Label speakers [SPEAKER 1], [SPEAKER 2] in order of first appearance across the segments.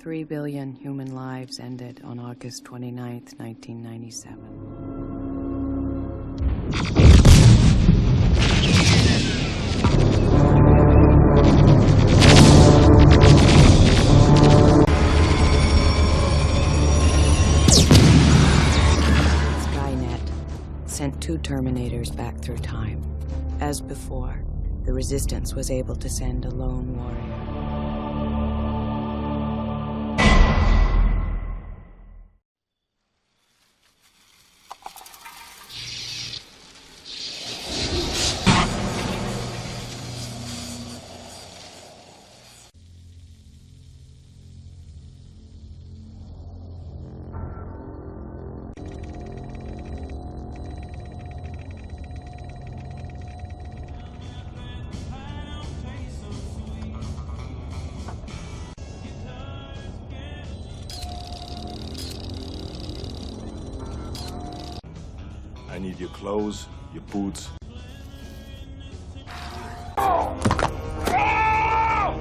[SPEAKER 1] 3 billion human lives ended on August 29th, 1997. Sent 2 Terminators back through time. As before, the Resistance was able to send a lone warrior.
[SPEAKER 2] I need your clothes, your boots.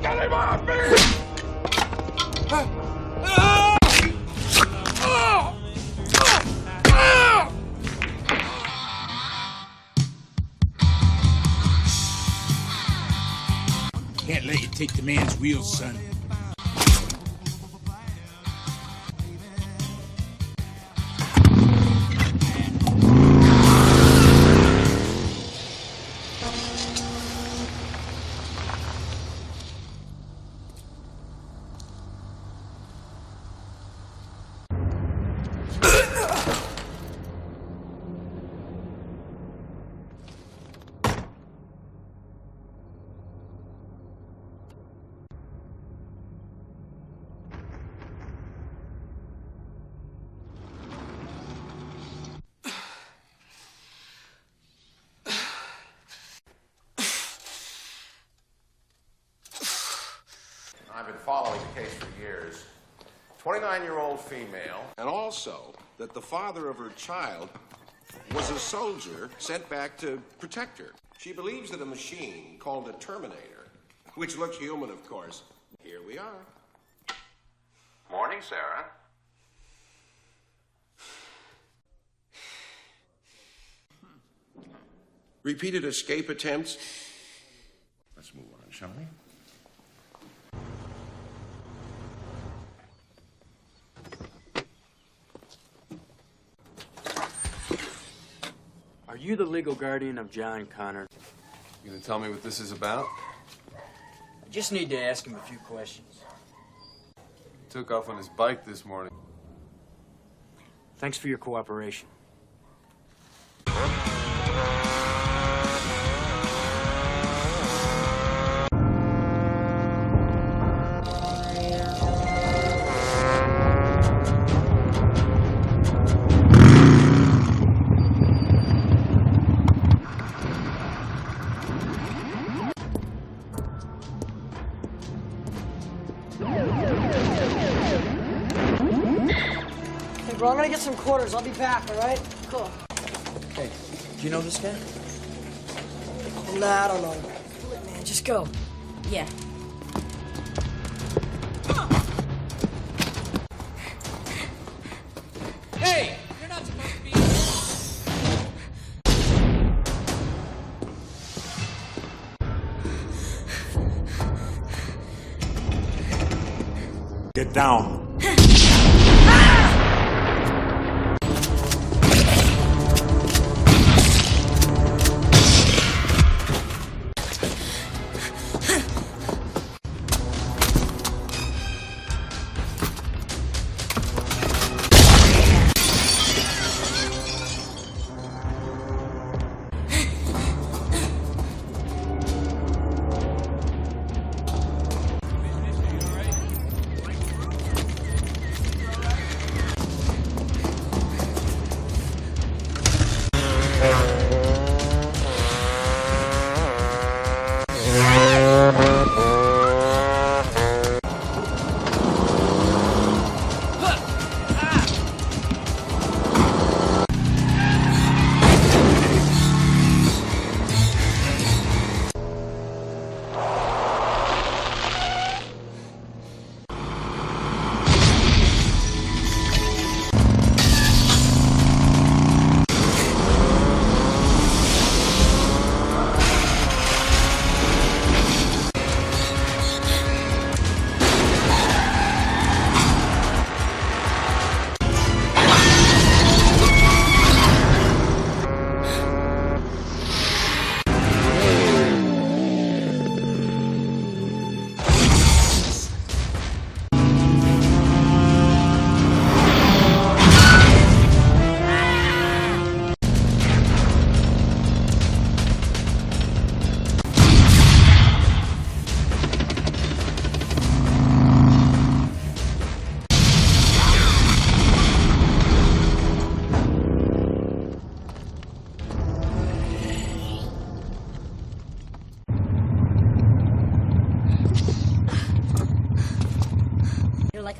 [SPEAKER 2] Get him off me!
[SPEAKER 3] Can't let you take the man's wheels, son.
[SPEAKER 4] I've been following the case for years. 29-year-old female, and also that the father of her child was a soldier sent back to protect her. She believes that a machine called a Terminator, which looks human, of course. Here we are. Morning, Sarah. Repeated escape attempts. Let's move on, shall we?
[SPEAKER 5] Are you the legal guardian of John Connor?
[SPEAKER 6] You gonna tell me what this is about?
[SPEAKER 5] I just need to ask him a few questions.
[SPEAKER 6] He took off on his bike this morning.
[SPEAKER 5] Thanks for your cooperation.
[SPEAKER 7] Bro, I'm gonna get some quarters. I'll be back, all right? Cool.
[SPEAKER 5] Hey, do you know this guy?
[SPEAKER 7] Nah, I don't know. Look, man, just go.
[SPEAKER 8] Yeah.
[SPEAKER 5] Hey! You're not supposed to be...
[SPEAKER 2] Get down.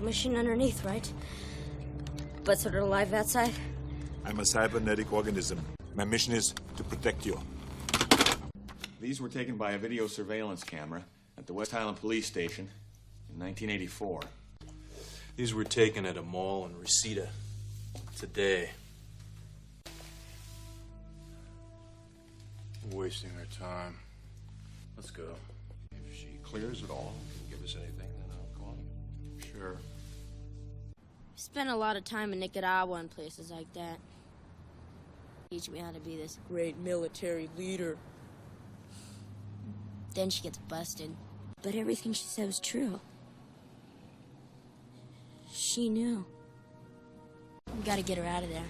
[SPEAKER 8] machine underneath, right? But sort of alive outside?
[SPEAKER 2] I'm a cybernetic organism. My mission is to protect you.
[SPEAKER 9] These were taken by a video surveillance camera at the West Highland Police Station in 1984.
[SPEAKER 10] These were taken at a mall in Reseda today. We're wasting our time. Let's go.
[SPEAKER 4] If she clears it all, give us anything, then I'll call you.
[SPEAKER 10] Sure.
[SPEAKER 8] Spent a lot of time in Nicaragua and places like that. Teach me how to be this
[SPEAKER 7] Great military leader.
[SPEAKER 8] Then she gets busted. But everything she said was true. She knew. We gotta get her out of there.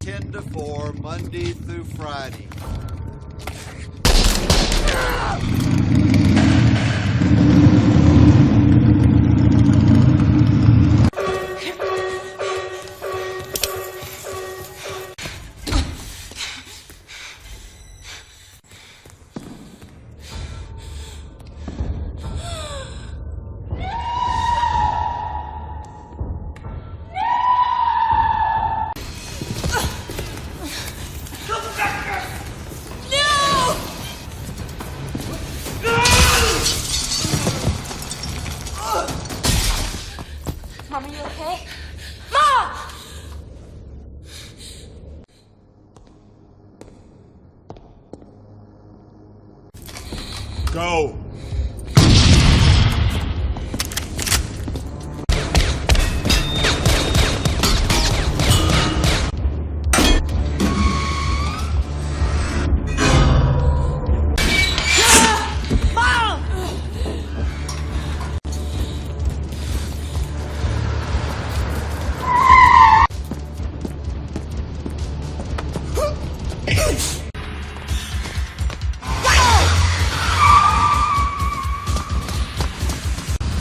[SPEAKER 11] Ten to 4, Monday through Friday.
[SPEAKER 8] Mom, are you okay? Mom!
[SPEAKER 2] Go!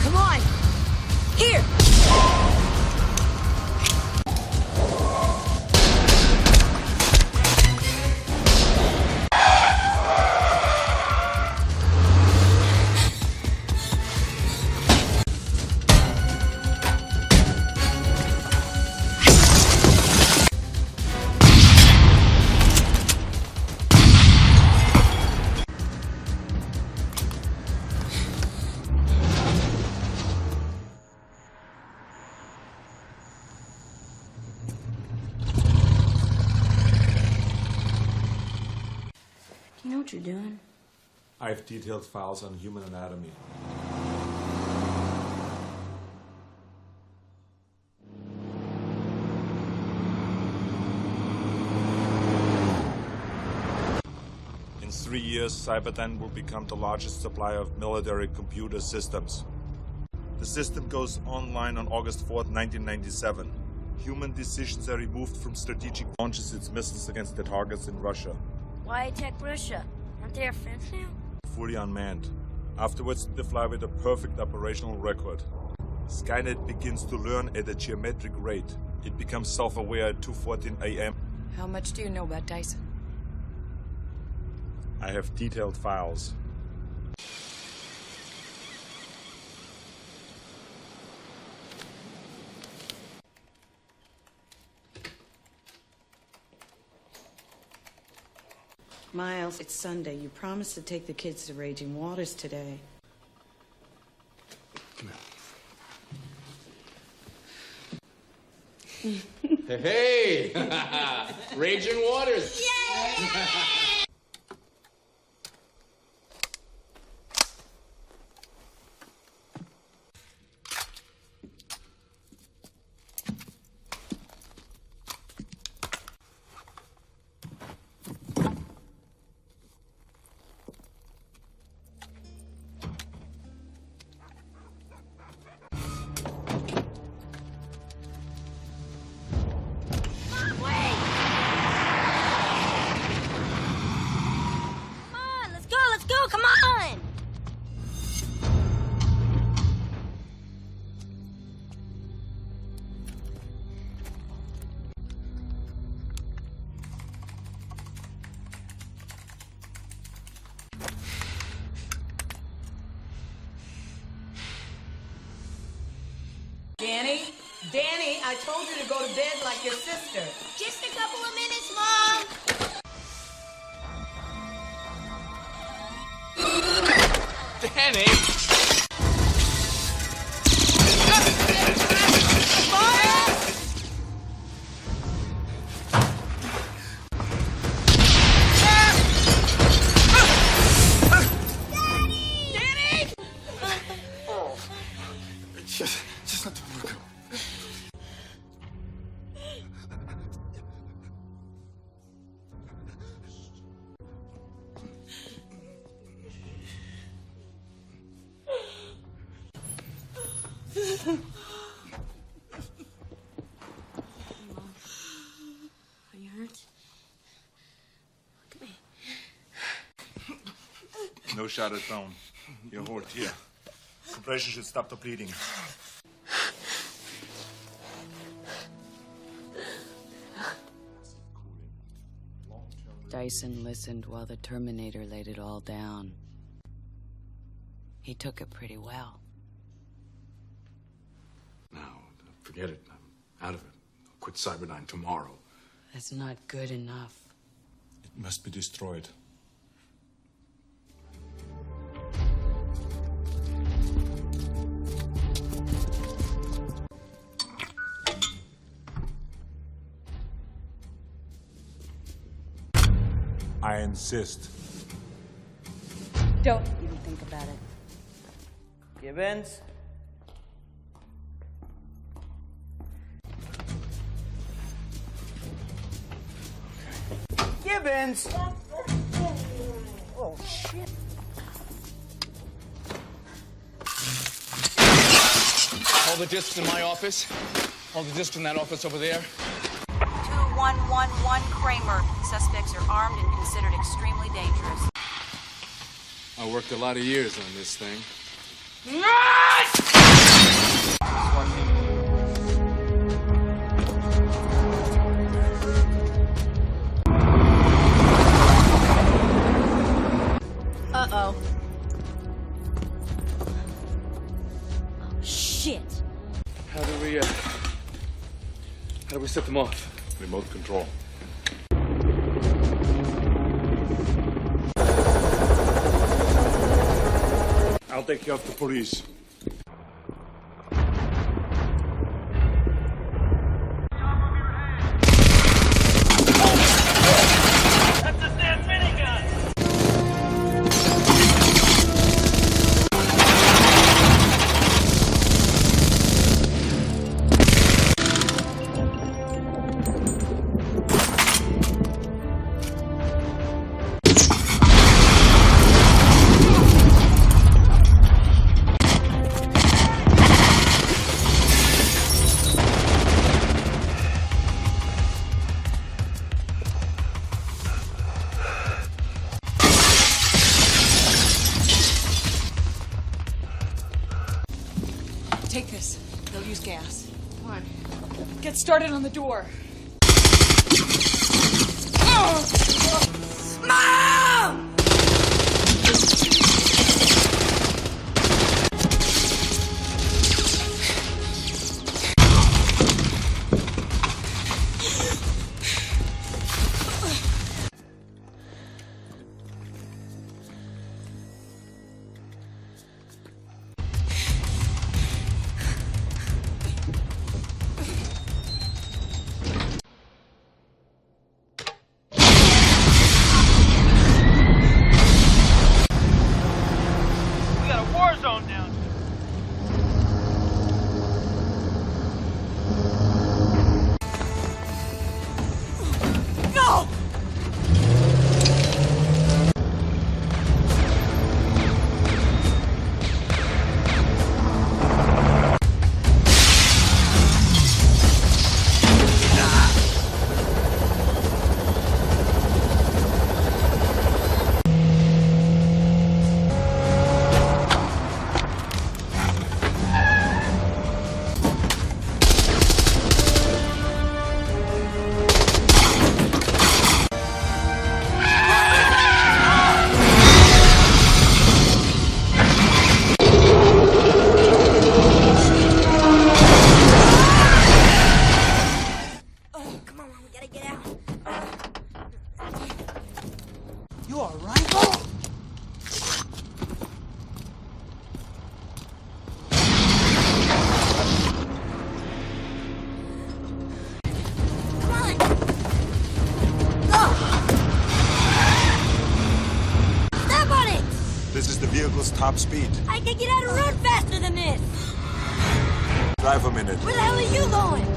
[SPEAKER 8] Come on! Here! You know what you're doing?
[SPEAKER 2] I have detailed files on human anatomy. In 3 years, Cyberdyne will become the largest supplier of military computer systems. The system goes online on August 4th, 1997. Human decisions are removed from strategic launches its missiles against the targets in Russia.
[SPEAKER 8] Why attack Russia? Aren't they our friends now?
[SPEAKER 2] Fully unmanned. Afterwards, they fly with a perfect operational record. Skynet begins to learn at a geometric rate. It becomes self-aware at 2:14 a.m.
[SPEAKER 1] How much do you know about Dyson?
[SPEAKER 2] I have detailed files.
[SPEAKER 1] Miles, it's Sunday. You promised to take the kids to Raging Waters today.
[SPEAKER 6] Come here. Hey! Raging Waters! Yay!
[SPEAKER 8] Come on!
[SPEAKER 7] Danny, I told you to go to bed like your sister.
[SPEAKER 8] Just a couple of minutes, Mom.
[SPEAKER 6] Danny!
[SPEAKER 9] Just let the boy go.
[SPEAKER 8] Are you hurt? Come here.
[SPEAKER 2] No shot at bone. You're hold here. Compression should stop the bleeding.
[SPEAKER 1] Dyson listened while the Terminator laid it all down. He took it pretty well.
[SPEAKER 3] No, forget it. I'm out of it. I'll quit Cyberdyne tomorrow.
[SPEAKER 1] That's not good enough.
[SPEAKER 2] It must be destroyed. I insist.
[SPEAKER 1] Don't even think about it.
[SPEAKER 7] Gibbons? Gibbons! Oh, shit.
[SPEAKER 12] All the discs in my office. All the discs in that office over there.
[SPEAKER 13] 2111 Kramer. Suspects are armed and considered extremely dangerous.
[SPEAKER 6] I worked a lot of years on this thing.
[SPEAKER 8] Uh-oh. Shit.
[SPEAKER 6] How do we set them off?
[SPEAKER 2] Remote control. I'll take care of the police.
[SPEAKER 7] Take this. They'll use gas.
[SPEAKER 8] Come on.
[SPEAKER 7] Get started on the door.
[SPEAKER 8] Mom!
[SPEAKER 2] top speed.
[SPEAKER 8] I can get out of road faster than this.
[SPEAKER 2] Drive a minute.
[SPEAKER 8] Where the hell are you going?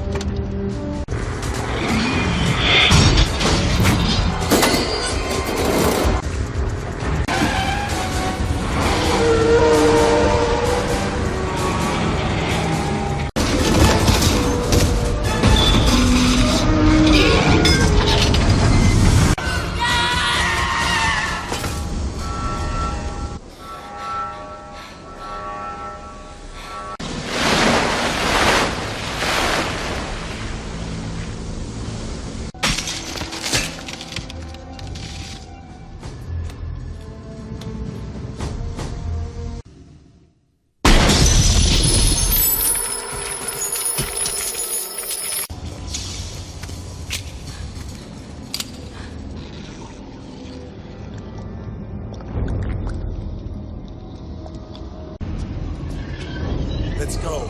[SPEAKER 2] Let's go.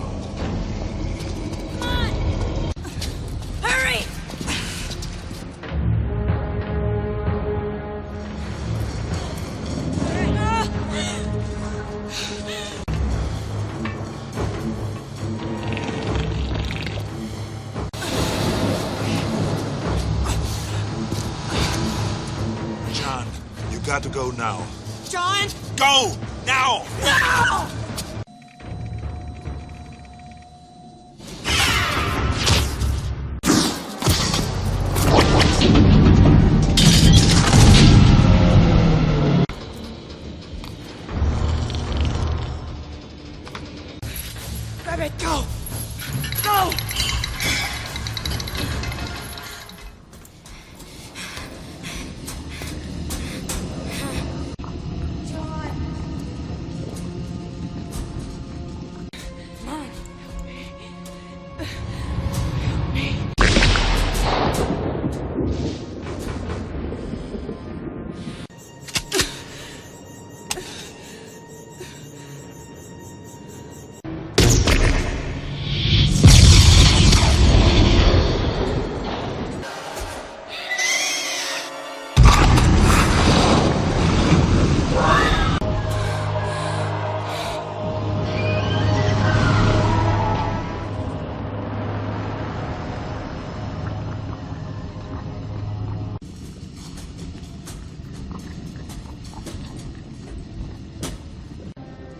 [SPEAKER 8] Come on! Hurry!
[SPEAKER 2] John, you got to go now.
[SPEAKER 7] John!
[SPEAKER 2] Go! Now!
[SPEAKER 7] No! Grab it, go! Go!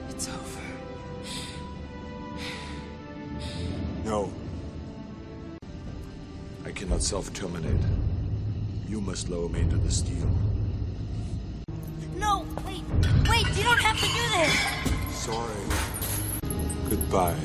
[SPEAKER 7] It's over.
[SPEAKER 2] No. I cannot self-terminate. You must lower me into the steel.
[SPEAKER 8] No, wait, you don't have to do this.
[SPEAKER 2] Sorry. Goodbye.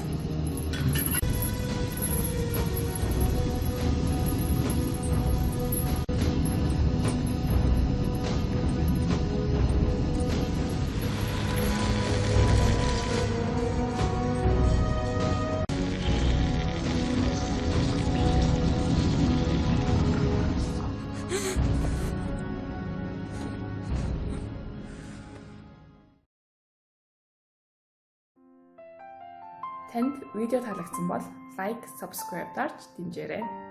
[SPEAKER 14] Танд видео таалагдсан бол лайк, subscribe дарж дэмжээрэй.